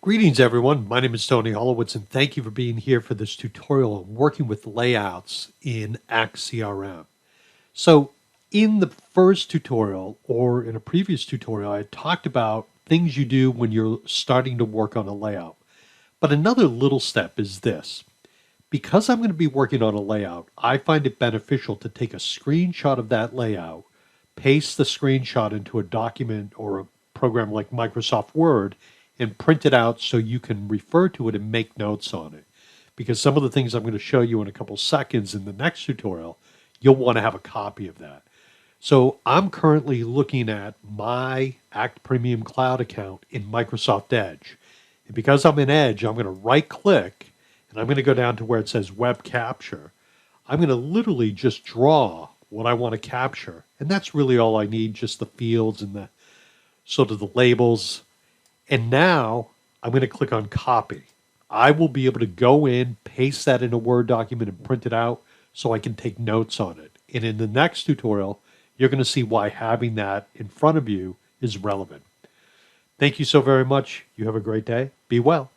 Greetings, everyone. My name is Tony Holowitz, and thank you for being here for this tutorial on working with layouts in Act CRM. So in the first tutorial, or in a previous tutorial, I talked about things you do when you're starting to work on a layout. But another little step is this. Because I'm going to be working on a layout, I find it beneficial to take a screenshot of that layout, paste the screenshot into a document or a program like Microsoft Word, and print it out so you can refer to it and make notes on it. Because some of the things I'm going to show you in a couple seconds in the next tutorial, you'll want to have a copy of that. So I'm currently looking at my Act Premium Cloud account in Microsoft Edge. And because I'm in Edge, I'm going to right click and I'm going to go down to where it says Web Capture. I'm going to literally just draw what I want to capture. And that's really all I need, just the fields and the sort of the labels. And now I'm going to click on copy. I will be able to go in, paste that in a Word document and print it out so I can take notes on it. And in the next tutorial, you're going to see why having that in front of you is relevant. Thank you so very much. You have a great day. Be well.